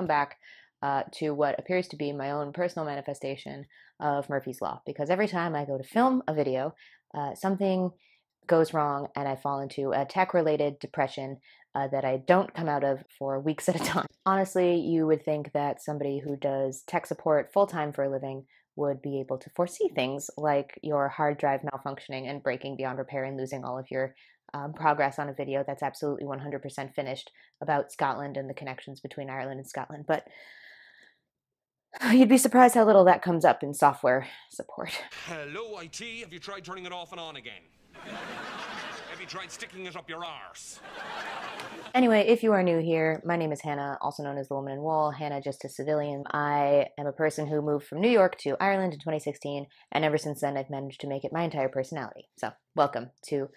come back to what appears to be my own personal manifestation of Murphy's Law, because every time I go to film a video, something goes wrong and I fall into a tech-related depression that I don't come out of for weeks at a time. Honestly, you would think that somebody who does tech support full-time for a living would be able to foresee things like your hard drive malfunctioning and breaking beyond repair and losing all of your progress on a video that's absolutely 100% finished about Scotland and the connections between Ireland and Scotland. But you'd be surprised how little that comes up in software support. Hello, IT. Have you tried turning it off and on again? Have you tried sticking it up your arse? Anyway, if you are new here, my name is Hannah, also known as the Woman in Wool, Hannah just a civilian. I am a person who moved from New York to Ireland in 2016, and ever since then I've managed to make it my entire personality. So, welcome to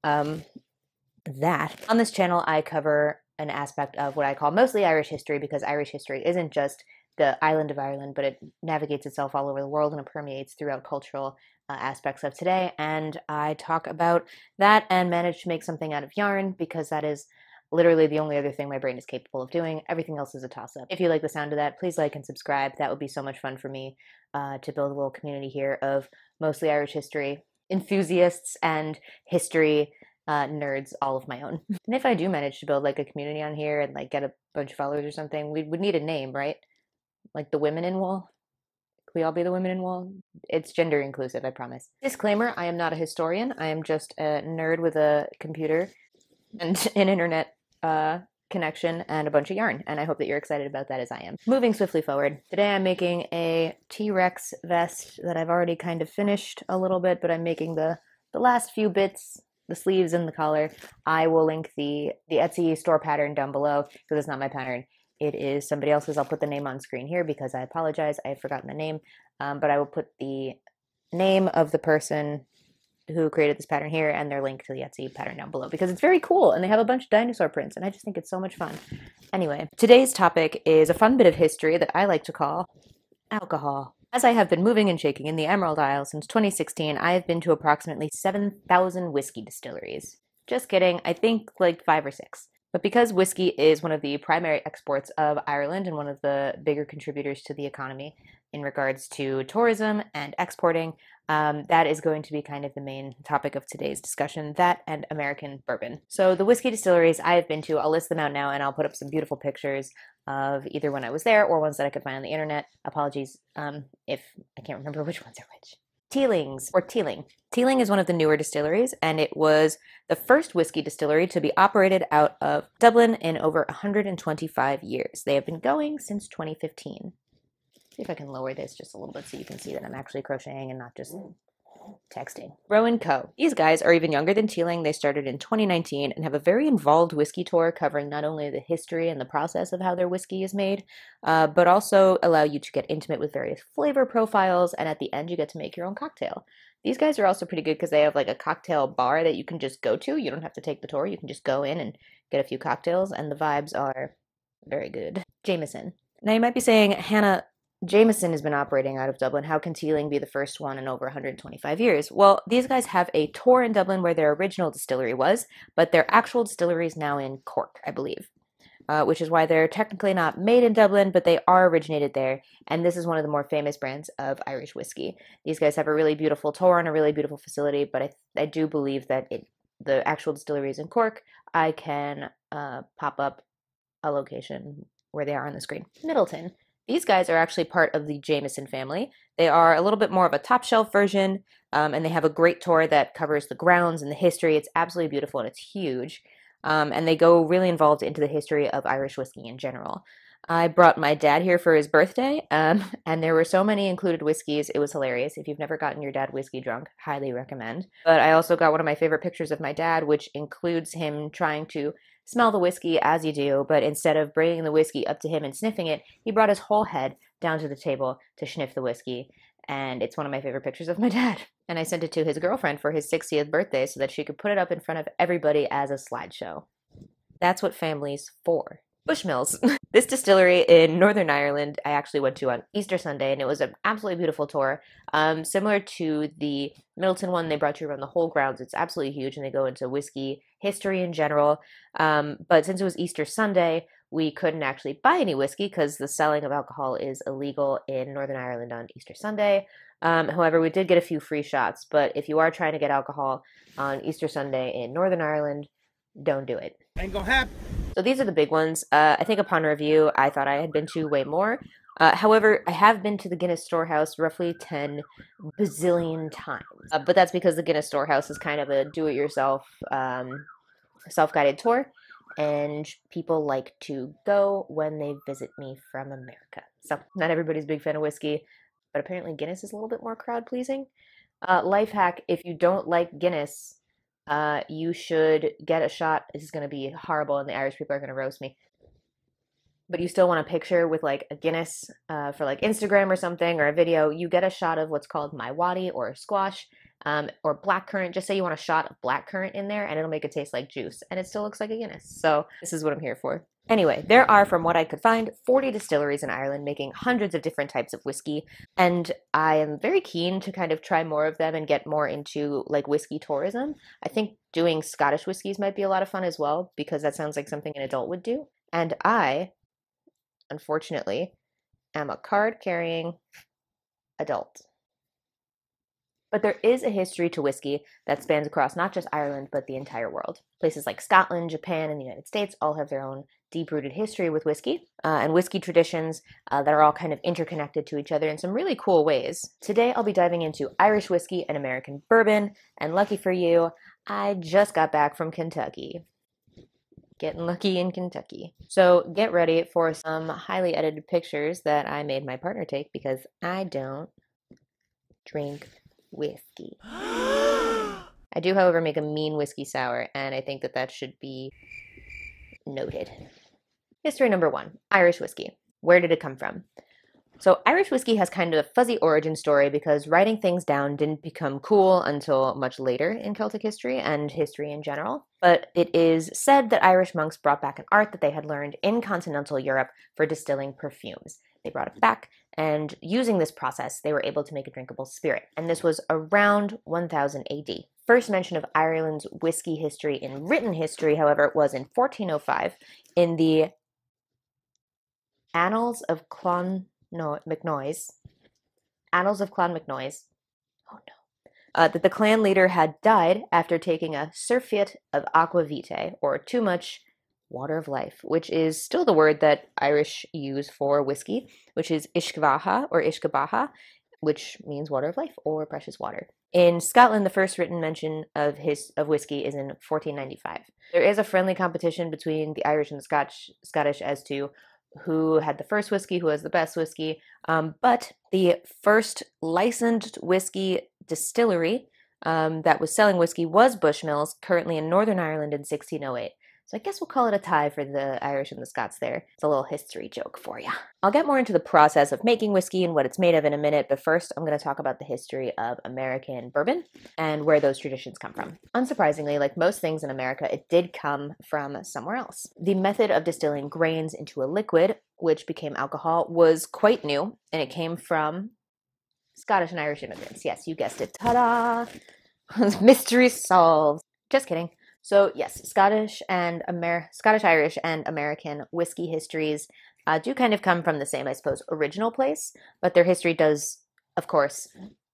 that. On this channel, I cover an aspect of what I call mostly Irish history, because Irish history isn't just the island of Ireland, but it navigates itself all over the world and it permeates throughout cultural aspects of today. And I talk about that and manage to make something out of yarn, because that is literally the only other thing my brain is capable of doing. Everything else is a toss-up. If you like the sound of that, please like and subscribe. That would be so much fun for me to build a little community here of mostly Irish history enthusiasts and history nerds all of my own. And if I do manage to build like a community on here and like get a bunch of followers or something, we would need a name, right? Like the Women in Wool? Can we all be the Women in Wool? It's gender inclusive, I promise. Disclaimer, I am not a historian. I am just a nerd with a computer and an internet connection and a bunch of yarn, and I hope that you're excited about that as I am. Moving swiftly forward, today I'm making a T-Rex vest that I've already kind of finished a little bit, but I'm making the last few bits, the sleeves and the collar. I will link the Etsy store pattern down below, because it's not my pattern. It is somebody else's. I'll put the name on screen here because I apologize. I have forgotten the name, but I will put the name of the person who created this pattern here and their link to the Etsy pattern down below, because it's very cool and they have a bunch of dinosaur prints and I just think it's so much fun. Anyway, today's topic is a fun bit of history that I like to call alcohol. As I have been moving and shaking in the Emerald Isle since 2016, I have been to approximately 7,000 whiskey distilleries. Just kidding, I think like 5 or 6. But because whiskey is one of the primary exports of Ireland and one of the bigger contributors to the economy in regards to tourism and exporting, that is going to be kind of the main topic of today's discussion, that and American bourbon. So the whiskey distilleries I have been to, I'll list them out now and I'll put up some beautiful pictures of either when I was there or ones that I could find on the internet. Apologies if I can't remember which ones are which. Teeling's, or Teeling. Teeling is one of the newer distilleries, and it was the first whiskey distillery to be operated out of Dublin in over 125 years. They have been going since 2015. See if I can lower this just a little bit so you can see that I'm actually crocheting and not just texting. Rowan Co. These guys are even younger than Teeling. They started in 2019 and have a very involved whiskey tour covering not only the history and the process of how their whiskey is made, but also allow you to get intimate with various flavor profiles, and at the end you get to make your own cocktail. These guys are also pretty good because they have like a cocktail bar that you can just go to. You don't have to take the tour. You can just go in and get a few cocktails, and the vibes are very good. Jameson. Now you might be saying, Hannah, Jameson has been operating out of Dublin. How can Teeling be the first one in over 125 years? Well, these guys have a tour in Dublin where their original distillery was, but their actual distillery is now in Cork, I believe, which is why they're technically not made in Dublin, but they are originated there, and this is one of the more famous brands of Irish whiskey. These guys have a really beautiful tour and a really beautiful facility, but I do believe that the actual distillery is in Cork. I can pop up a location where they are on the screen. Middleton. These guys are actually part of the Jameson family. They are a little bit more of a top shelf version, and they have a great tour that covers the grounds and the history. It's absolutely beautiful and it's huge. And they go really involved into the history of Irish whiskey in general. I brought my dad here for his birthday, and there were so many included whiskeys. It was hilarious. If you've never gotten your dad whiskey drunk, highly recommend. But I also got one of my favorite pictures of my dad, which includes him trying to smell the whiskey as you do, but instead of bringing the whiskey up to him and sniffing it, he brought his whole head down to the table to sniff the whiskey. And it's one of my favorite pictures of my dad. And I sent it to his girlfriend for his 60th birthday so that she could put it up in front of everybody as a slideshow. That's what family's for. Bushmills. This distillery in Northern Ireland I actually went to on Easter Sunday, and it was an absolutely beautiful tour. Similar to the Middleton one, they brought you around the whole grounds. It's absolutely huge, and they go into whiskey history in general. But since it was Easter Sunday, we couldn't actually buy any whiskey because the selling of alcohol is illegal in Northern Ireland on Easter Sunday. However, we did get a few free shots, but if you are trying to get alcohol on Easter Sunday in Northern Ireland, don't do it. Ain't gonna happen. So these are the big ones. I think upon review, I thought I had been to way more. However, I have been to the Guinness Storehouse roughly 10 bazillion times. But that's because the Guinness Storehouse is kind of a do-it-yourself, self-guided tour. And people like to go when they visit me from America. So not everybody's a big fan of whiskey, but apparently Guinness is a little bit more crowd-pleasing. Life hack, if you don't like Guinness, you should get a shot. This is going to be horrible and the Irish people are going to roast me. But you still want a picture with like a Guinness for like Instagram or something, or a video. You get a shot of what's called my waddy or squash or blackcurrant. Just say you want a shot of blackcurrant in there and it'll make it taste like juice. And it still looks like a Guinness. So this is what I'm here for. Anyway, there are, from what I could find, 40 distilleries in Ireland making hundreds of different types of whiskey. And I am very keen to kind of try more of them and get more into like whiskey tourism. I think doing Scottish whiskeys might be a lot of fun as well, because that sounds like something an adult would do. And I, unfortunately, am a card-carrying adult. But there is a history to whiskey that spans across not just Ireland, but the entire world. Places like Scotland, Japan, and the United States all have their own deep-rooted history with whiskey, and whiskey traditions that are all kind of interconnected to each other in some really cool ways. Today, I'll be diving into Irish whiskey and American bourbon, and lucky for you, I just got back from Kentucky. Getting lucky in Kentucky. So get ready for some highly edited pictures that I made my partner take because I don't drink whiskey. I do, however, make a mean whiskey sour, and I think that that should be noted. History number 1, Irish whiskey. Where did it come from? So Irish whiskey has kind of a fuzzy origin story because writing things down didn't become cool until much later in Celtic history and history in general. But it is said that Irish monks brought back an art that they had learned in continental Europe for distilling perfumes. They brought it back, and using this process, they were able to make a drinkable spirit. And this was around 1000 AD. First mention of Ireland's whiskey history in written history, however, was in 1405 in the Annals of McNoise. Annals of Clan McNoise. Oh no. That the clan leader had died after taking a surfeit of aqua vitae, or too much water of life, which is still the word that Irish use for whiskey, which is ishkvaha or ishkabaha, which means water of life or precious water. In Scotland, the first written mention of whiskey is in 1495. There is a friendly competition between the Irish and the Scottish as to who had the first whiskey, who has the best whiskey, but the first licensed whiskey distillery that was selling whiskey was Bushmills, currently in Northern Ireland in 1608. So I guess we'll call it a tie for the Irish and the Scots there. It's a little history joke for you. I'll get more into the process of making whiskey and what it's made of in a minute, but first I'm going to talk about the history of American bourbon and where those traditions come from. Unsurprisingly, like most things in America, it did come from somewhere else. The method of distilling grains into a liquid, which became alcohol, was quite new, and it came from Scottish and Irish immigrants. Yes, you guessed it. Ta-da! Mystery solved. Just kidding. So yes, Scottish, Irish, and American whiskey histories do kind of come from the same, I suppose, original place, but their history does, of course,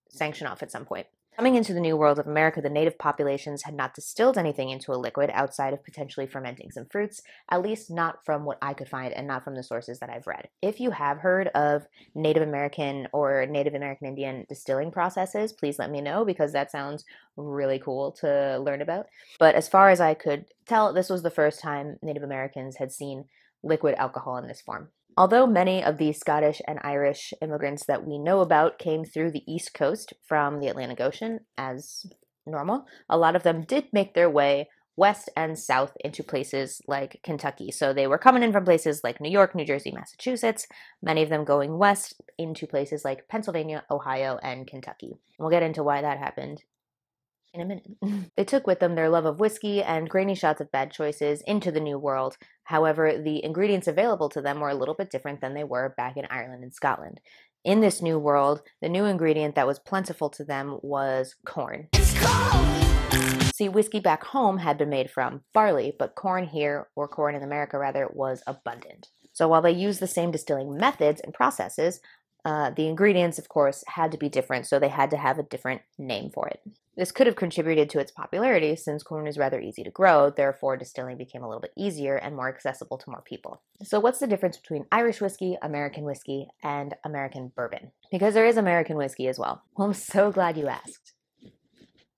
sanction off at some point. Coming into the New World of America, the native populations had not distilled anything into a liquid outside of potentially fermenting some fruits, at least not from what I could find and not from the sources that I've read. If you have heard of Native American or Native American Indian distilling processes, please let me know because that sounds really cool to learn about. But as far as I could tell, this was the first time Native Americans had seen liquid alcohol in this form. Although many of the Scottish and Irish immigrants that we know about came through the East Coast from the Atlantic Ocean as normal, a lot of them did make their way west and south into places like Kentucky. So they were coming in from places like New York, New Jersey, Massachusetts, many of them going west into places like Pennsylvania, Ohio, and Kentucky. We'll get into why that happened in a minute. They took with them their love of whiskey and grainy shots of bad choices into the New World. However, the ingredients available to them were a little bit different than they were back in Ireland and Scotland. In this New World, the new ingredient that was plentiful to them was corn. It's cold. See, whiskey back home had been made from barley, but corn here, or corn in America rather, was abundant. So while they used the same distilling methods and processes, the ingredients, of course, had to be different, so they had to have a different name for it. This could have contributed to its popularity since corn is rather easy to grow, therefore distilling became a little bit easier and more accessible to more people. So what's the difference between Irish whiskey, American whiskey, and American bourbon? Because there is American whiskey as well. Well, I'm so glad you asked.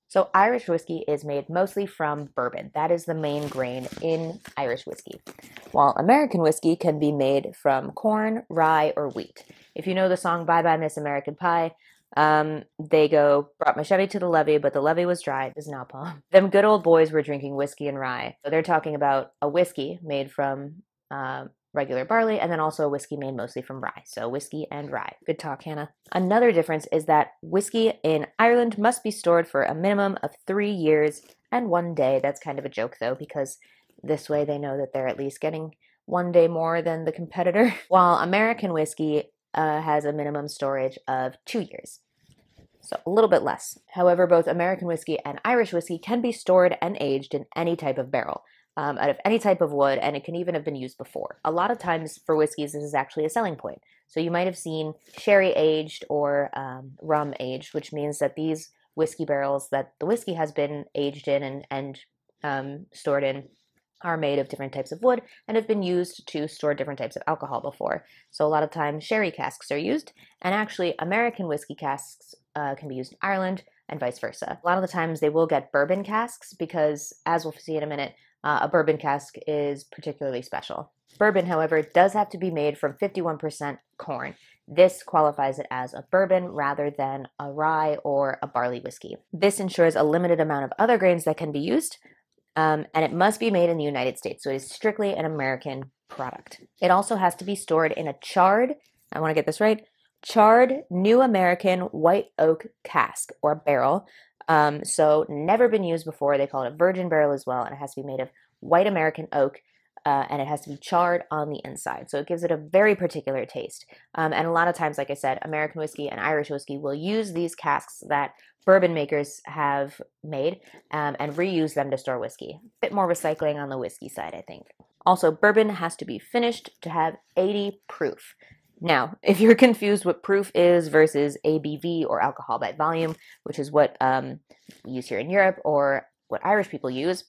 So Irish whiskey is made mostly from bourbon. That is the main grain in Irish whiskey. While American whiskey can be made from corn, rye, or wheat. If you know the song Bye Bye Miss American Pie, they go, brought my Chevy to the levee, but the levee was dry. This is now a poem. Them good old boys were drinking whiskey and rye. So they're talking about a whiskey made from regular barley, and then also a whiskey made mostly from rye. So whiskey and rye. Good talk, Hannah. Another difference is that whiskey in Ireland must be stored for a minimum of 3 years and 1 day. That's kind of a joke, though, because this way they know that they're at least getting 1 day more than the competitor. While American whiskey has a minimum storage of 2 years. So a little bit less. However, both American whiskey and Irish whiskey can be stored and aged in any type of barrel, out of any type of wood, and it can even have been used before. A lot of times for whiskeys, this is actually a selling point. So you might have seen sherry aged or rum aged, which means that these whiskey barrels that the whiskey has been aged in and stored in are made of different types of wood and have been used to store different types of alcohol before. So a lot of times sherry casks are used, and actually American whiskey casks can be used in Ireland and vice versa. A lot of the times they will get bourbon casks because, as we'll see in a minute, a bourbon cask is particularly special. Bourbon, however, does have to be made from 51% corn. This qualifies it as a bourbon rather than a rye or a barley whiskey. This ensures a limited amount of other grains that can be used, and it must be made in the United States, so it is strictly an American product. It also has to be stored in a charred, I want to get this right, charred New American white oak cask or barrel. So never been used before. They call it a virgin barrel as well, and it has to be made of white American oak, and it has to be charred on the inside. So it gives it a very particular taste. And a lot of times, like I said, American whiskey and Irish whiskey will use these casks that bourbon makers have made and reuse them to store whiskey. A bit more recycling on the whiskey side, I think. Also, bourbon has to be finished to have 80 proof. Now, if you're confused what proof is versus ABV or alcohol by volume, which is what we use here in Europe or what Irish people use,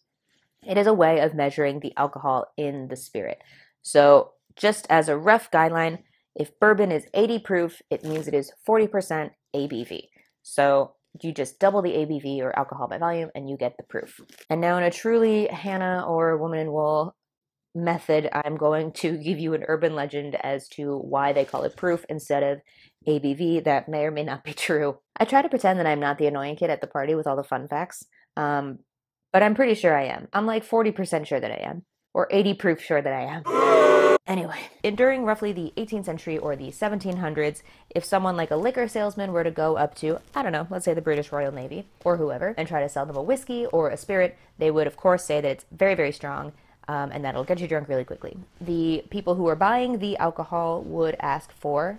it is a way of measuring the alcohol in the spirit. So just as a rough guideline, if bourbon is 80 proof, it means it is 40% ABV. So you just double the ABV or alcohol by volume and you get the proof. And now in a truly Hannah or Woman in Wool method, I'm going to give you an urban legend as to why they call it proof instead of ABV. That may or may not be true. I try to pretend that I'm not the annoying kid at the party with all the fun facts, but I'm pretty sure I am. I'm like 40% sure that I am, or 80 proof sure that I am. Anyway, during roughly the 18th century or the 1700s, if someone like a liquor salesman were to go up to, I don't know, let's say the British Royal Navy or whoever, and try to sell them a whiskey or a spirit, they would of course say that it's very, very strong, and that'll get you drunk really quickly. The people who are buying the alcohol would ask for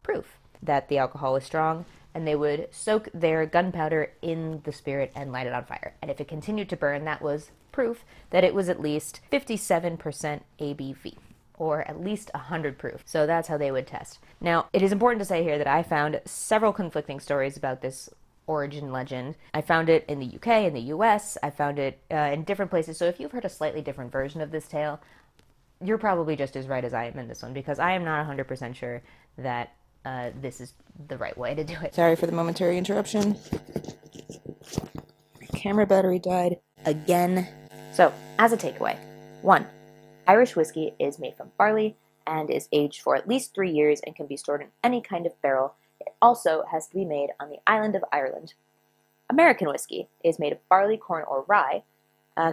proof that the alcohol is strong, and they would soak their gunpowder in the spirit and light it on fire. And if it continued to burn, that was proof that it was at least 57% ABV, or at least 100 proof. So that's how they would test. Now, it is important to say here that I found several conflicting stories about this origin legend. I found it in the UK, in the US, I found it in different places. So if you've heard a slightly different version of this tale, you're probably just as right as I am in this one, because I am not 100% sure that this is the right way to do it. Sorry for the momentary interruption. Camera battery died again. So, as a takeaway, 1. Irish whiskey is made from barley and is aged for at least 3 years and can be stored in any kind of barrel. It also has to be made on the island of Ireland. American whiskey is made of barley, corn, or rye,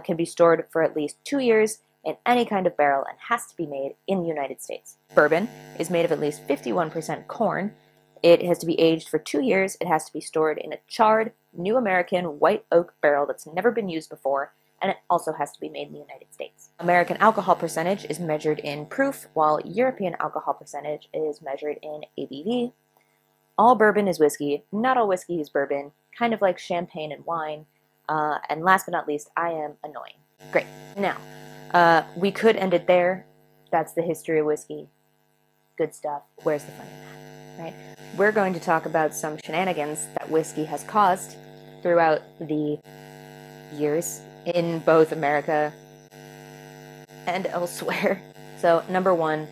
can be stored for at least 2 years in any kind of barrel, and has to be made in the United States. Bourbon is made of at least 51% corn. It has to be aged for 2 years. It has to be stored in a charred New American white oak barrel that's never been used before, and it also has to be made in the United States. American alcohol percentage is measured in proof, while European alcohol percentage is measured in ABV. All bourbon is whiskey. Not all whiskey is bourbon, kind of like champagne and wine. And last but not least, I am annoying. Great. Now, we could end it there. That's the history of whiskey. Good stuff. Where's the fun in that, right? We're going to talk about some shenanigans that whiskey has caused throughout the years in both America and elsewhere. So, number one,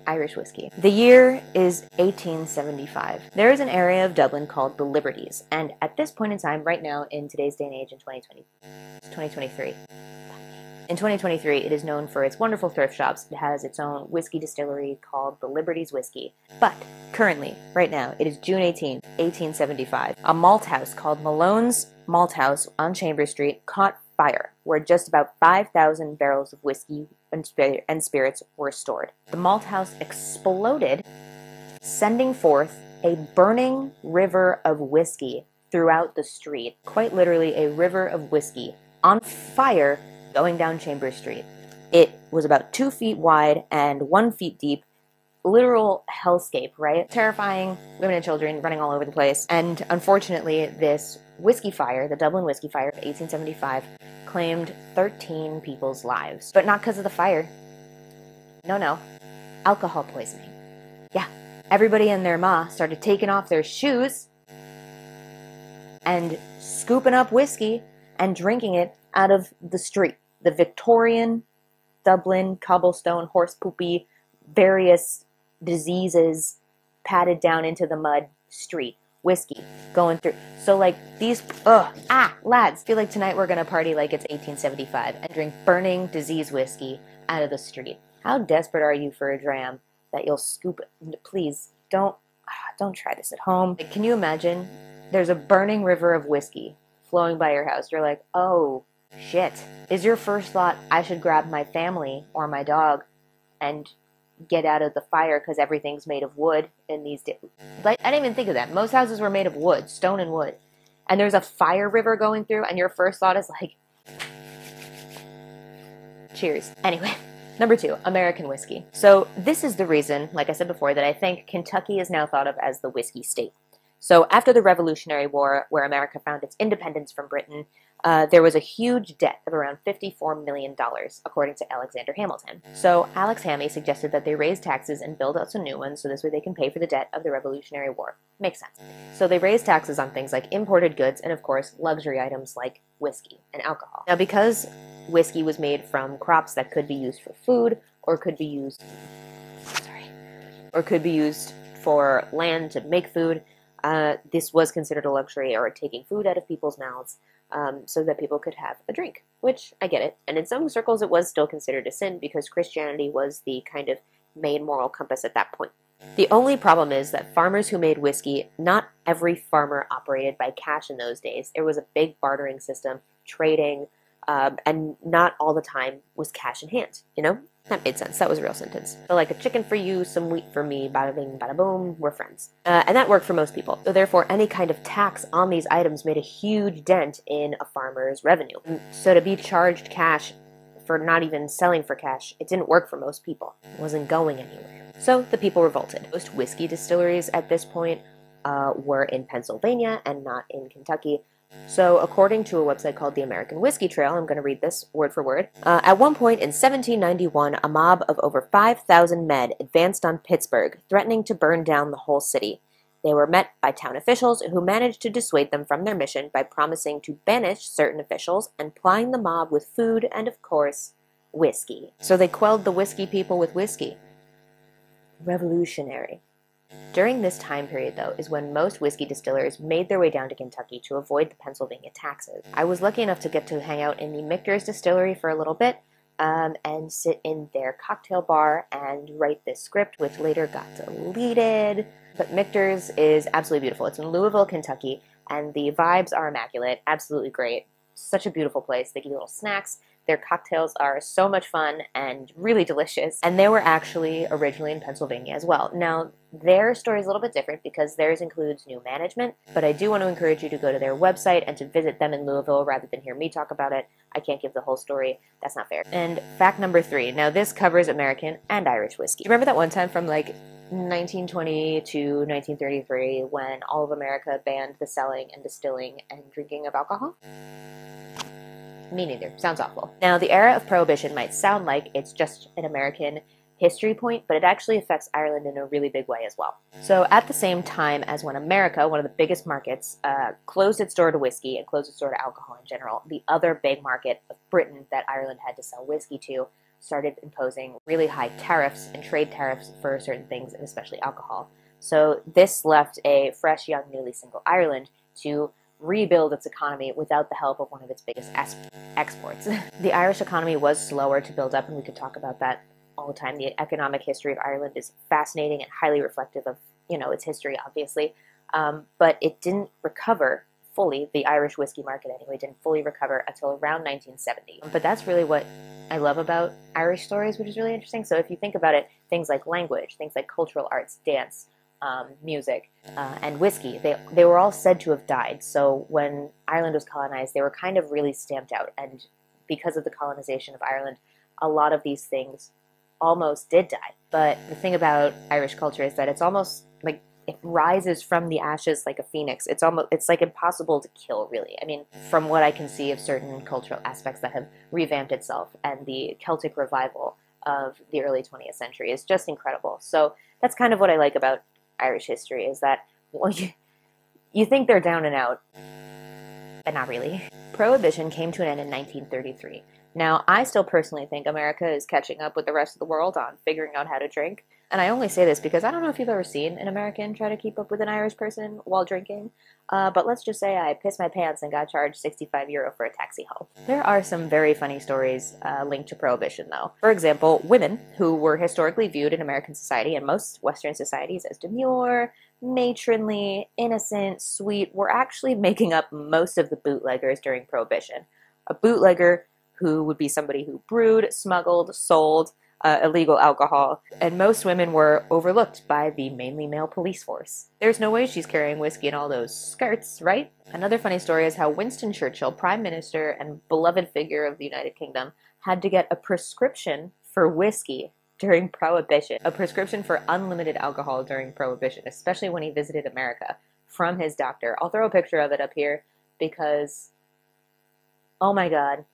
Irish whiskey. The year is 1875. There is an area of Dublin called the Liberties, and at this point in time, right now, in today's day and age, in 2023, in 2023, it is known for its wonderful thrift shops. It has its own whiskey distillery called the Liberties Whiskey. But currently, right now, it is June 18th, 1875. A malt house called Malone's Malt House on Chambers Street caught fire, where just about 5,000 barrels of whiskey and spirits were stored. The malt house exploded, sending forth a burning river of whiskey throughout the street. Quite literally, a river of whiskey on fire going down Chambers Street. It was about 2 feet wide and 1 feet deep. Literal hellscape, right? Terrifying, women and children running all over the place. And unfortunately, this whiskey fire, the Dublin whiskey fire of 1875, claimed 13 people's lives. But not because of the fire. No. Alcohol poisoning. Yeah. Everybody and their ma started taking off their shoes and scooping up whiskey and drinking it out of the street. The Victorian, Dublin, cobblestone, horse poopy, various diseases patted down into the mud street. Whiskey going through. So like these, lads, feel like tonight we're going to party like it's 1875 and drink burning disease whiskey out of the street. How desperate are you for a dram that you'll scoop it? Please don't try this at home. Like, can you imagine? There's a burning river of whiskey flowing by your house. You're like, oh shit. Is your first thought, I should grab my family or my dog and get out of the fire because everything's made of wood in these days? Like, I didn't even think of that. Most houses were made of wood, stone and wood. And there's a fire river going through and your first thought is like, cheers. Anyway, number two, American whiskey. So this is the reason, like I said before, that I think Kentucky is now thought of as the whiskey state. So after the Revolutionary War, where America found its independence from Britain, there was a huge debt of around $54 million, according to Alexander Hamilton. So Alex Hammy suggested that they raise taxes and build out some new ones so this way they can pay for the debt of the Revolutionary War. Makes sense. So they raised taxes on things like imported goods and, of course, luxury items like whiskey and alcohol. Now, because whiskey was made from crops that could be used for food or could be used for land to make food, this was considered a luxury, or taking food out of people's mouths so that people could have a drink, which I get it. And in some circles it was still considered a sin because Christianity was the kind of main moral compass at that point. The only problem is that farmers who made whiskey, not every farmer operated by cash in those days. There was a big bartering system, trading, and not all the time was cash in hand, you know? That made sense. That was a real sentence. So like a chicken for you, some wheat for me, bada bing, bada boom, we're friends. And that worked for most people. So therefore, any kind of tax on these items made a huge dent in a farmer's revenue. So to be charged cash for not even selling for cash, it didn't work for most people. It wasn't going anywhere. So the people revolted. Most whiskey distilleries at this point were in Pennsylvania and not in Kentucky. So, according to a website called the American Whiskey Trail, I'm going to read this word for word. At one point in 1791, a mob of over 5,000 men advanced on Pittsburgh, threatening to burn down the whole city. They were met by town officials who managed to dissuade them from their mission by promising to banish certain officials and plying the mob with food and, of course, whiskey. So they quelled the whiskey people with whiskey. Revolutionary. During this time period, though, is when most whiskey distillers made their way down to Kentucky to avoid the Pennsylvania taxes. I was lucky enough to get to hang out in the Michter's distillery for a little bit and sit in their cocktail bar and write this script, which later got deleted. But Michter's is absolutely beautiful. It's in Louisville, Kentucky, and the vibes are immaculate, absolutely great. Such a beautiful place. They give you little snacks. Their cocktails are so much fun and really delicious. And they were actually originally in Pennsylvania as well. Now, their story is a little bit different because theirs includes new management, but I do want to encourage you to go to their website and to visit them in Louisville rather than hear me talk about it. I can't give the whole story. That's not fair. And fact number 3. Now, this covers American and Irish whiskey. Remember that one time from like 1920 to 1933 when all of America banned the selling and distilling and drinking of alcohol? Me neither. Sounds awful. Now, the era of Prohibition might sound like it's just an American history point, but it actually affects Ireland in a really big way as well. So at the same time as when America, one of the biggest markets, closed its door to whiskey and closed its door to alcohol in general, the other big market of Britain that Ireland had to sell whiskey to started imposing really high tariffs and trade tariffs for certain things, and especially alcohol. So this left a fresh, young, newly single Ireland to rebuild its economy without the help of one of its biggest exports. The Irish economy was slower to build up, and we could talk about that all the time. The economic history of Ireland is fascinating and highly reflective of, its history, obviously. But it didn't recover fully, the Irish whiskey market anyway, didn't fully recover until around 1970. But that's really what I love about Irish stories, which is really interesting. So if you think about it, things like language, things like cultural arts, dance, music, and whiskey, they were all said to have died. So when Ireland was colonized, they were kind of really stamped out. And because of the colonization of Ireland, a lot of these things almost did die. But the thing about Irish culture is that it's almost like it rises from the ashes like a phoenix. It's like impossible to kill, really. I mean, from what I can see of certain cultural aspects that have revamped itself, and the Celtic revival of the early 20th century is just incredible. So that's kind of what I like about Irish history, is that, well, you think they're down and out, but not really. Prohibition came to an end in 1933. Now, I still personally think America is catching up with the rest of the world on figuring out how to drink. And I only say this because I don't know if you've ever seen an American try to keep up with an Irish person while drinking. But let's just say I pissed my pants and got charged €65 for a taxi home. There are some very funny stories linked to Prohibition, though. For example, women, who were historically viewed in American society and most Western societies as demure, matronly, innocent, sweet, were actually making up most of the bootleggers during Prohibition. A bootlegger who would be somebody who brewed, smuggled, sold illegal alcohol, and most women were overlooked by the mainly male police force. There's no way she's carrying whiskey in all those skirts, right? Another funny story is how Winston Churchill, Prime Minister and beloved figure of the United Kingdom, had to get a prescription for whiskey during Prohibition. A prescription for unlimited alcohol during Prohibition, especially when he visited America, from his doctor. I'll throw a picture of it up here because, oh my god,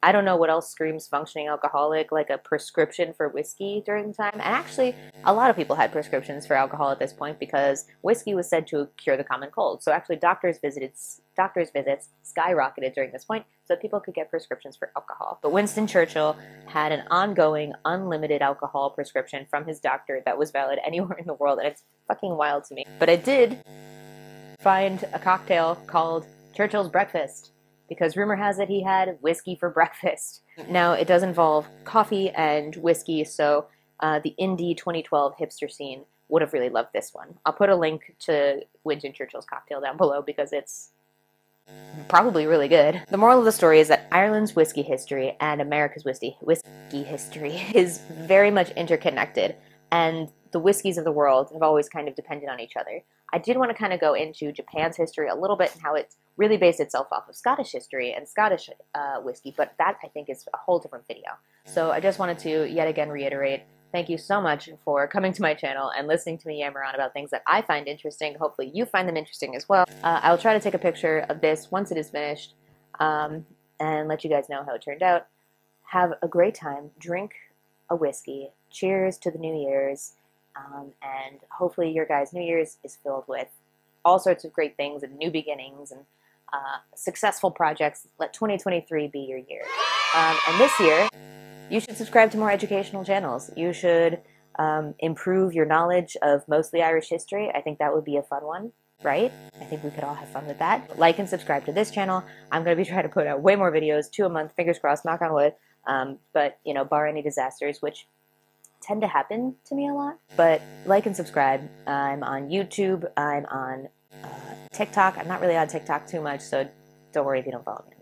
I don't know what else screams functioning alcoholic like a prescription for whiskey during the time. And actually, a lot of people had prescriptions for alcohol at this point because whiskey was said to cure the common cold. So actually, doctors' visits skyrocketed during this point so that people could get prescriptions for alcohol. But Winston Churchill had an ongoing, unlimited alcohol prescription from his doctor that was valid anywhere in the world, and it's fucking wild to me. But I did find a cocktail called Churchill's Breakfast, because rumor has it he had whiskey for breakfast. Now, it does involve coffee and whiskey, so the indie 2012 hipster scene would have really loved this one. I'll put a link to Winston Churchill's cocktail down below because it's probably really good. The moral of the story is that Ireland's whiskey history and America's whiskey history is very much interconnected, and the whiskeys of the world have always kind of depended on each other. I did want to kind of go into Japan's history a little bit and how it's really based itself off of Scottish history and Scottish whiskey, but that I think is a whole different video. So I just wanted to yet again reiterate, thank you so much for coming to my channel and listening to me yammer on about things that I find interesting. Hopefully you find them interesting as well. I'll try to take a picture of this once it is finished and let you guys know how it turned out. Have a great time. Drink a whiskey. Cheers to the New Year's. And hopefully your guys' New Year's is filled with all sorts of great things and new beginnings and successful projects. Let 2023 be your year. And this year, you should subscribe to more educational channels. You should improve your knowledge of mostly Irish history. I think that would be a fun one, right? I think we could all have fun with that. Like and subscribe to this channel. I'm going to be trying to put out way more videos, 2 a month, fingers crossed, knock on wood. But, bar any disasters, which tend to happen to me a lot. But like and subscribe. I'm on YouTube. I'm on TikTok. I'm not really on TikTok too much, so don't worry if you don't follow me in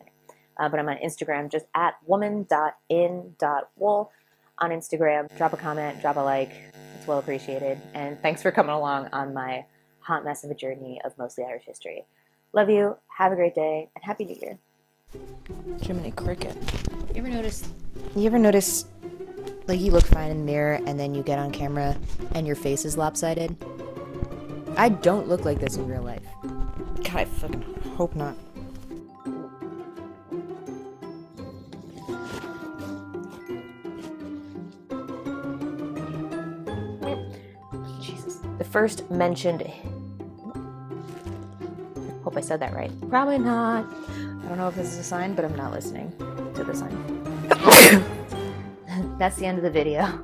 but I'm on Instagram just at woman.in.wool on Instagram. Drop a comment, drop a like. It's well appreciated. And thanks for coming along on my hot mess of a journey of mostly Irish history. Love you. Have a great day, and Happy New Year. Jiminy Cricket. You ever notice like you look fine in the mirror and then you get on camera and your face is lopsided? I don't look like this in real life. God, I fucking hope not. Jesus. The first mentioned... Hope I said that right. Probably not. I don't know if this is a sign, but I'm not listening to the sign. That's the end of the video.